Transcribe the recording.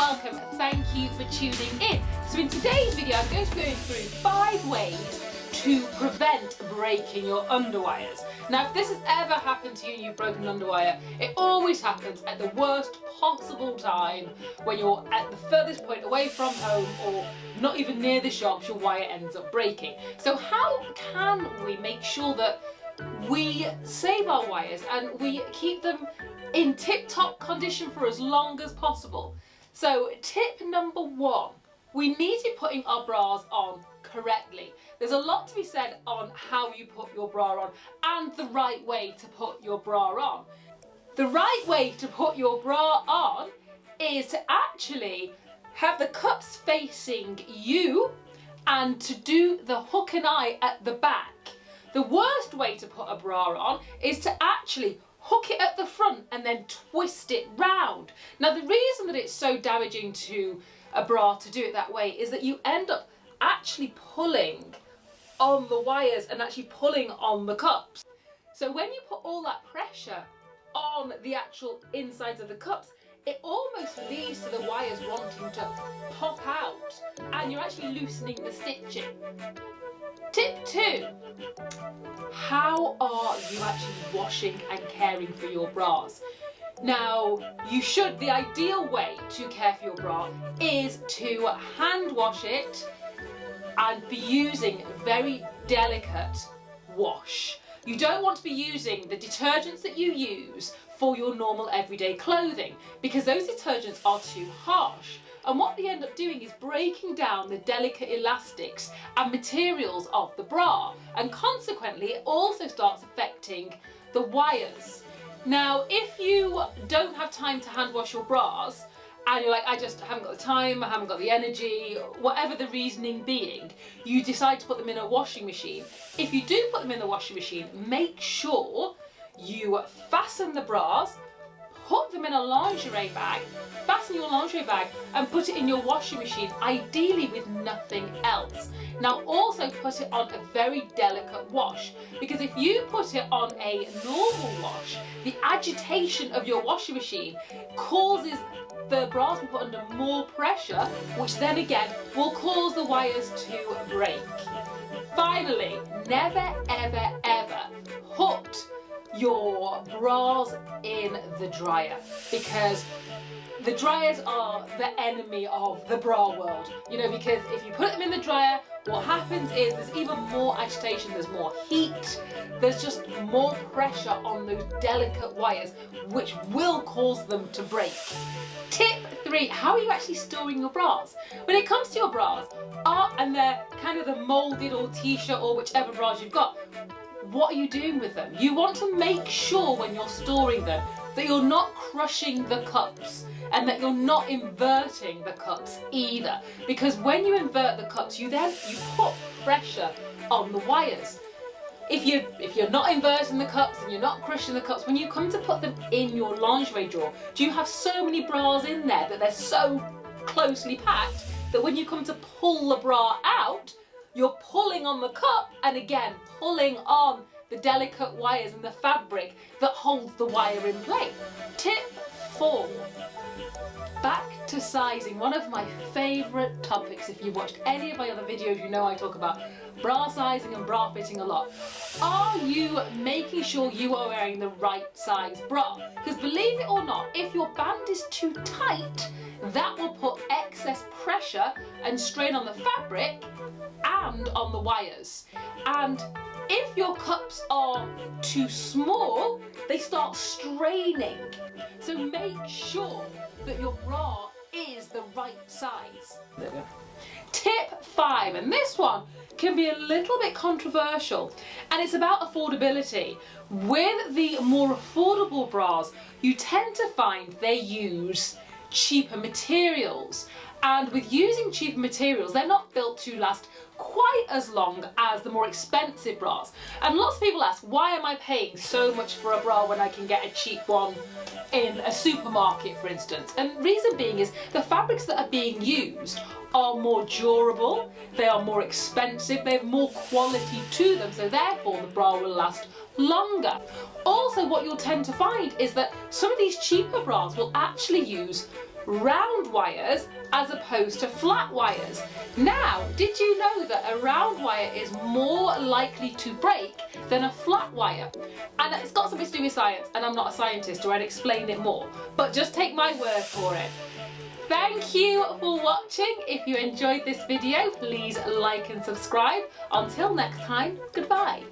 welcome. Thank you for tuning in. So in today's video, I'm going to be going through 5 ways to prevent breaking your underwires. Now, if this has ever happened to you and you've broken an underwire, it always happens at the worst possible time when you're at the furthest point away from home or not even near the shops, your wire ends up breaking. So how can we make sure that we save our wires and we keep them in tip-top condition for as long as possible? So tip number 1, we need to be putting our bras on correctly. There's a lot to be said on how you put your bra on and the right way to put your bra on. The right way to put your bra on is to actually have the cups facing you and to do the hook and eye at the back. The worst way to put a bra on is to actually hook it at the front and then twist it round. Now, the reason that it's so damaging to a bra to do it that way is that you end up actually pulling on the wires and actually pulling on the cups. So when you put all that pressure on the actual insides of the cups, it almost leads to the wires wanting to pop out and you're actually loosening the stitching. Tip 2, how are you actually washing and caring for your bras? Now, the ideal way to care for your bra is to hand wash it and be using very delicate wash. You don't want to be using the detergents that you use for your normal everyday clothing because those detergents are too harsh. And what they end up doing is breaking down the delicate elastics and materials of the bra, and consequently it also starts affecting the wires. Now, if you don't have time to hand wash your bras and you're like, I just haven't got the time, I haven't got the energy, whatever the reasoning being, you decide to put them in a washing machine. If you do put them in the washing machine, make sure you fasten the bras, put them in a lingerie bag, fasten your lingerie bag and put it in your washing machine, ideally with nothing else. Now also put it on a very delicate wash, because if you put it on a normal wash, the agitation of your washing machine causes the bras to be put under more pressure, which then again will cause the wires to break. Finally, never ever ever put your bras in the dryer, because the dryers are the enemy of the bra world, because if you put them in the dryer, what happens is there's even more agitation, there's more heat, there's just more pressure on those delicate wires, which will cause them to break. Tip 3, how are you actually storing your bras? When it comes to your bras, and they're kind of the molded or t-shirt or whichever bras you've got, what are you doing with them? You want to make sure when you're storing them that you're not crushing the cups and that you're not inverting the cups either, because when you invert the cups you put pressure on the wires. If you're not inverting the cups and you're not crushing the cups, when you come to put them in your lingerie drawer, do you have so many bras in there that they're so closely packed that when you come to pull the bra out, you're pulling on the cup and again pulling on the delicate wires and the fabric that holds the wire in place. Tip 4, back to sizing, one of my favourite topics. If you've watched any of my other videos, you know I talk about bra sizing and bra fitting a lot. Are you making sure you are wearing the right size bra? Because believe it or not, if your band is too tight, that will put excess pressure and strain on the fabric and on the wires. And if your cups are too small, they start straining. So make sure that your bra is the right size. There we go. Tip 5, and this one can be a little bit controversial, and it's about affordability. With the more affordable bras, you tend to find they use cheaper materials, and with using cheaper materials, they're not built to last quite as long as the more expensive bras. And lots of people ask, why am I paying so much for a bra when I can get a cheap one in a supermarket, for instance? And reason being is the fabrics that are being used are more durable, they are more expensive, they have more quality to them, so therefore the bra will last longer. Also, what you'll tend to find is that some of these cheaper bras will actually use round wires as opposed to flat wires. Now, did you know that a round wire is more likely to break than a flat wire? And it's got something to do with science, and I'm not a scientist or I'd explain it more, but just take my word for it. Thank you for watching. If you enjoyed this video, please like and subscribe. Until next time, goodbye.